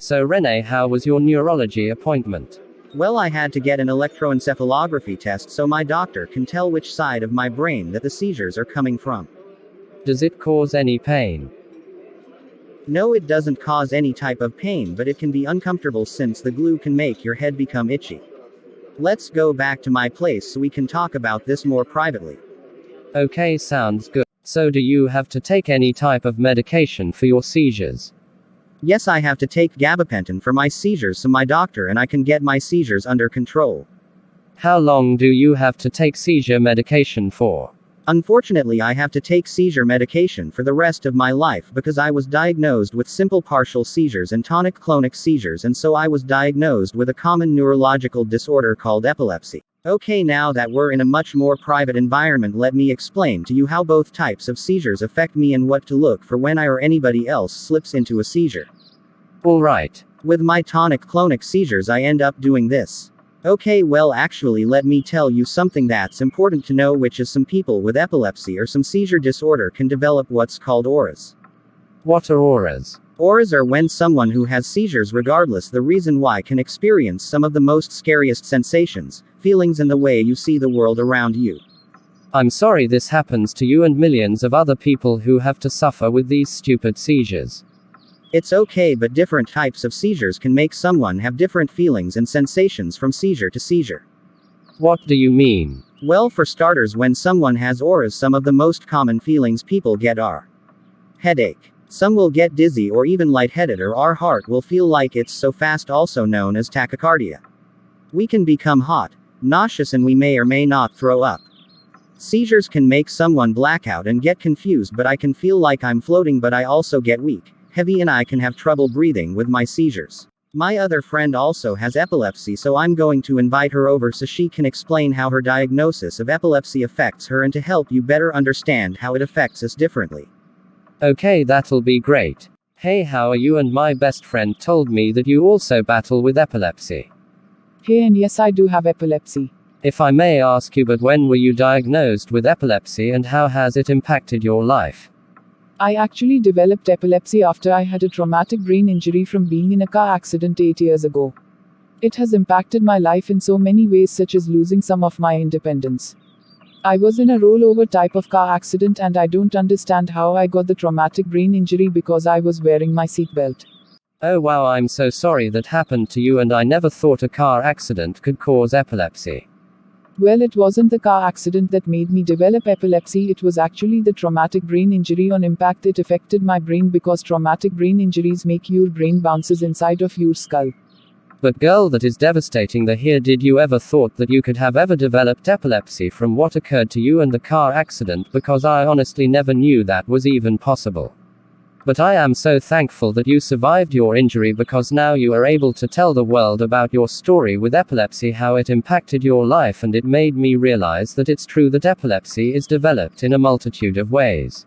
So Renee, how was your neurology appointment? Well, I had to get an electroencephalography test so my doctor can tell which side of my brain that the seizures are coming from. Does it cause any pain? No, it doesn't cause any type of pain, but it can be uncomfortable since the glue can make your head become itchy. Let's go back to my place so we can talk about this more privately. Okay, sounds good. So do you have to take any type of medication for your seizures? Yes, I have to take gabapentin for my seizures so my doctor and I can get my seizures under control. How long do you have to take seizure medication for? Unfortunately, I have to take seizure medication for the rest of my life because I was diagnosed with simple partial seizures and tonic clonic seizures, and so I was diagnosed with a common neurological disorder called epilepsy. Okay, now that we're in a much more private environment, let me explain to you how both types of seizures affect me and what to look for when I or anybody else slips into a seizure. Alright. With my tonic clonic seizures, I end up doing this. Okay, well, actually, let me tell you something that's important to know, which is some people with epilepsy or some seizure disorder can develop what's called auras. What are auras? Auras are when someone who has seizures, regardless the reason why, can experience some of the most scariest sensations, feelings, and the way you see the world around you. I'm sorry this happens to you and millions of other people who have to suffer with these stupid seizures. It's okay, but different types of seizures can make someone have different feelings and sensations from seizure to seizure. What do you mean? Well, for starters, when someone has auras, some of the most common feelings people get are headache. Some will get dizzy or even lightheaded, or our heart will feel like it's so fast, also known as tachycardia. We can become hot, nauseous, and we may or may not throw up. Seizures can make someone black out and get confused, but I can feel like I'm floating, but I also get weak, heavy, and I can have trouble breathing with my seizures. My other friend also has epilepsy, so I'm going to invite her over so she can explain how her diagnosis of epilepsy affects her and to help you better understand how it affects us differently. Okay, that'll be great. Hey, how are you? And my best friend told me that you also battle with epilepsy. Hey, and yes, I do have epilepsy. If I may ask you, but when were you diagnosed with epilepsy and how has it impacted your life? I actually developed epilepsy after I had a traumatic brain injury from being in a car accident 8 years ago. It has impacted my life in so many ways, such as losing some of my independence. I was in a rollover type of car accident and I don't understand how I got the traumatic brain injury because I was wearing my seatbelt. Oh wow, I'm so sorry that happened to you, and I never thought a car accident could cause epilepsy. Well, it wasn't the car accident that made me develop epilepsy, it was actually the traumatic brain injury. On impact, it affected my brain because traumatic brain injuries make your brain bounces inside of your skull. But girl, that is devastating to hear. Did you ever thought that you could have ever developed epilepsy from what occurred to you and the car accident? Because I honestly never knew that was even possible. But I am so thankful that you survived your injury, because now you are able to tell the world about your story with epilepsy, how it impacted your life, and it made me realize that it's true that epilepsy is developed in a multitude of ways.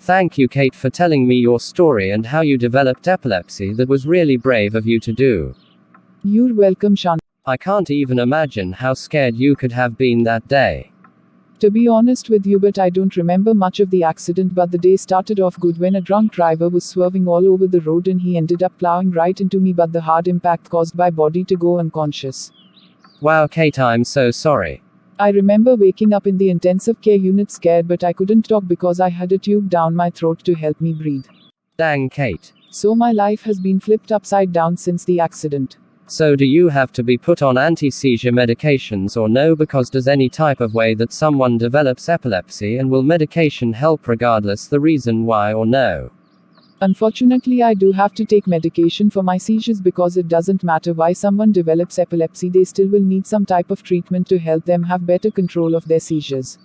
Thank you, Kate, for telling me your story and how you developed epilepsy. That was really brave of you to do. You're welcome, Sean. I can't even imagine how scared you could have been that day. To be honest with you, but I don't remember much of the accident, but the day started off good when a drunk driver was swerving all over the road and he ended up plowing right into me, but the hard impact caused my body to go unconscious. Wow, Kate, I'm so sorry. I remember waking up in the intensive care unit scared, but I couldn't talk because I had a tube down my throat to help me breathe. Dang, Kate. So my life has been flipped upside down since the accident. So do you have to be put on anti-seizure medications or no? Because does any type of way that someone develops epilepsy, and will medication help regardless the reason why, or no? Unfortunately, I do have to take medication for my seizures because it doesn't matter why someone develops epilepsy, they still will need some type of treatment to help them have better control of their seizures.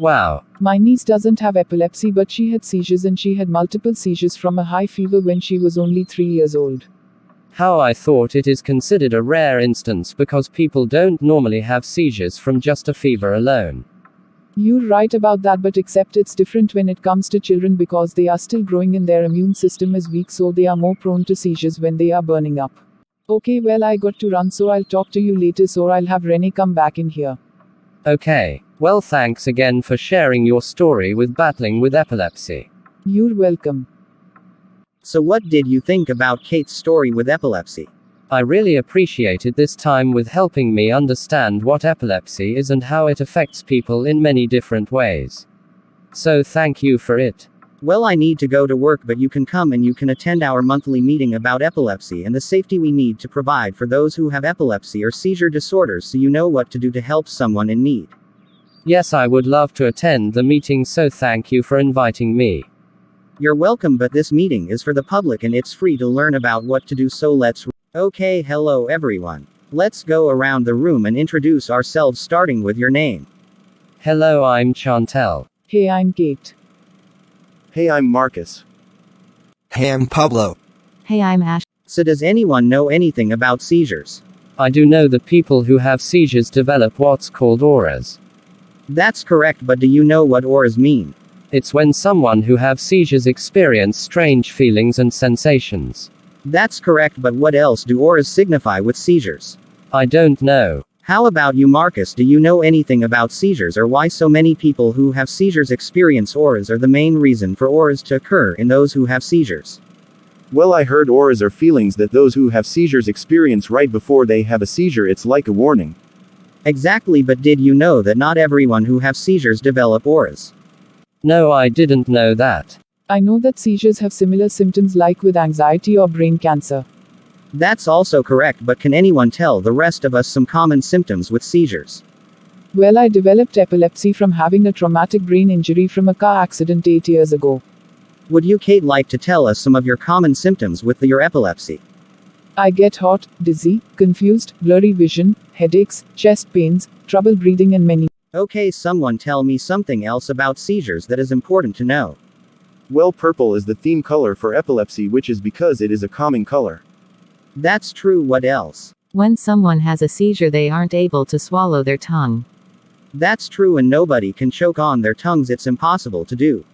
Wow. My niece doesn't have epilepsy, but she had seizures, and she had multiple seizures from a high fever when she was only 3 years old. How I thought it is considered a rare instance because people don't normally have seizures from just a fever alone. You're right about that, but except it's different when it comes to children because they are still growing and their immune system is weak, so they are more prone to seizures when they are burning up. Okay, well, I got to run, so I'll talk to you later, so I'll have Renee come back in here. Okay. Well, thanks again for sharing your story with battling with epilepsy. You're welcome. So what did you think about Kate's story with epilepsy? I really appreciated this time with helping me understand what epilepsy is and how it affects people in many different ways. So thank you for it. Well, I need to go to work, but you can come and you can attend our monthly meeting about epilepsy and the safety we need to provide for those who have epilepsy or seizure disorders, so you know what to do to help someone in need. Yes, I would love to attend the meeting, so thank you for inviting me. You're welcome, but this meeting is for the public and it's free to learn about what to do, so let's. Okay, hello everyone. Let's go around the room and introduce ourselves, starting with your name. Hello, I'm Chantel. Hey, I'm Kate. Hey, I'm Marcus. Hey, I'm Pablo. Hey, I'm Ash. So does anyone know anything about seizures? I do know that people who have seizures develop what's called auras. That's correct, but do you know what auras mean? It's when someone who have seizures experience strange feelings and sensations. That's correct, but what else do auras signify with seizures? I don't know. How about you, Marcus? Do you know anything about seizures, or why so many people who have seizures experience auras, or the main reason for auras to occur in those who have seizures? Well, I heard auras are feelings that those who have seizures experience right before they have a seizure. It's like a warning. Exactly, but did you know that not everyone who have seizures develop auras? No, I didn't know that. I know that seizures have similar symptoms like with anxiety or brain cancer. That's also correct, but can anyone tell the rest of us some common symptoms with seizures? Well, I developed epilepsy from having a traumatic brain injury from a car accident 8 years ago. Would you, Kate, like to tell us some of your common symptoms with your epilepsy? I get hot, dizzy, confused, blurry vision, headaches, chest pains, trouble breathing, and many. Okay, someone tell me something else about seizures that is important to know. Well, purple is the theme color for epilepsy, which is because it is a calming color. That's true, what else? When someone has a seizure, they aren't able to swallow their tongue. That's true, and nobody can choke on their tongues, it's impossible to do.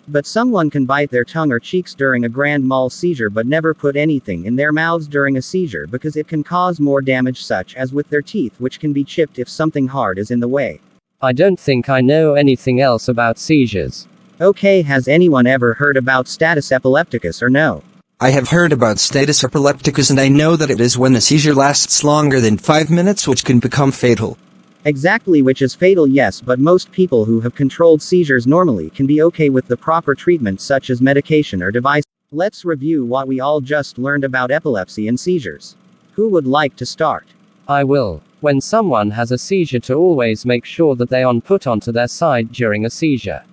But someone can bite their tongue or cheeks during a grand mal seizure, but never put anything in their mouths during a seizure because it can cause more damage, such as with their teeth, which can be chipped if something hard is in the way. I don't think I know anything else about seizures. Okay, has anyone ever heard about status epilepticus or no? I have heard about status epilepticus, and I know that it is when a seizure lasts longer than 5 minutes, which can become fatal. Exactly, which is fatal, yes, but most people who have controlled seizures normally can be okay with the proper treatment, such as medication or device. Let's review what we all just learned about epilepsy and seizures. Who would like to start? I will. When someone has a seizure, to always make sure that they are put onto their side during a seizure.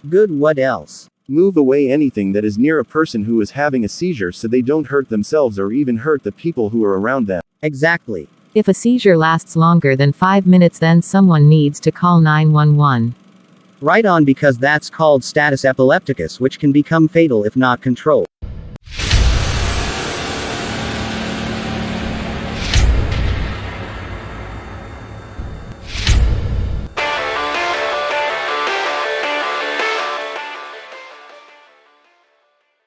Good, what else? Move away anything that is near a person who is having a seizure so they don't hurt themselves or even hurt the people who are around them. Exactly. If a seizure lasts longer than 5 minutes, then someone needs to call 911. Right on, because that's called status epilepticus, which can become fatal if not controlled.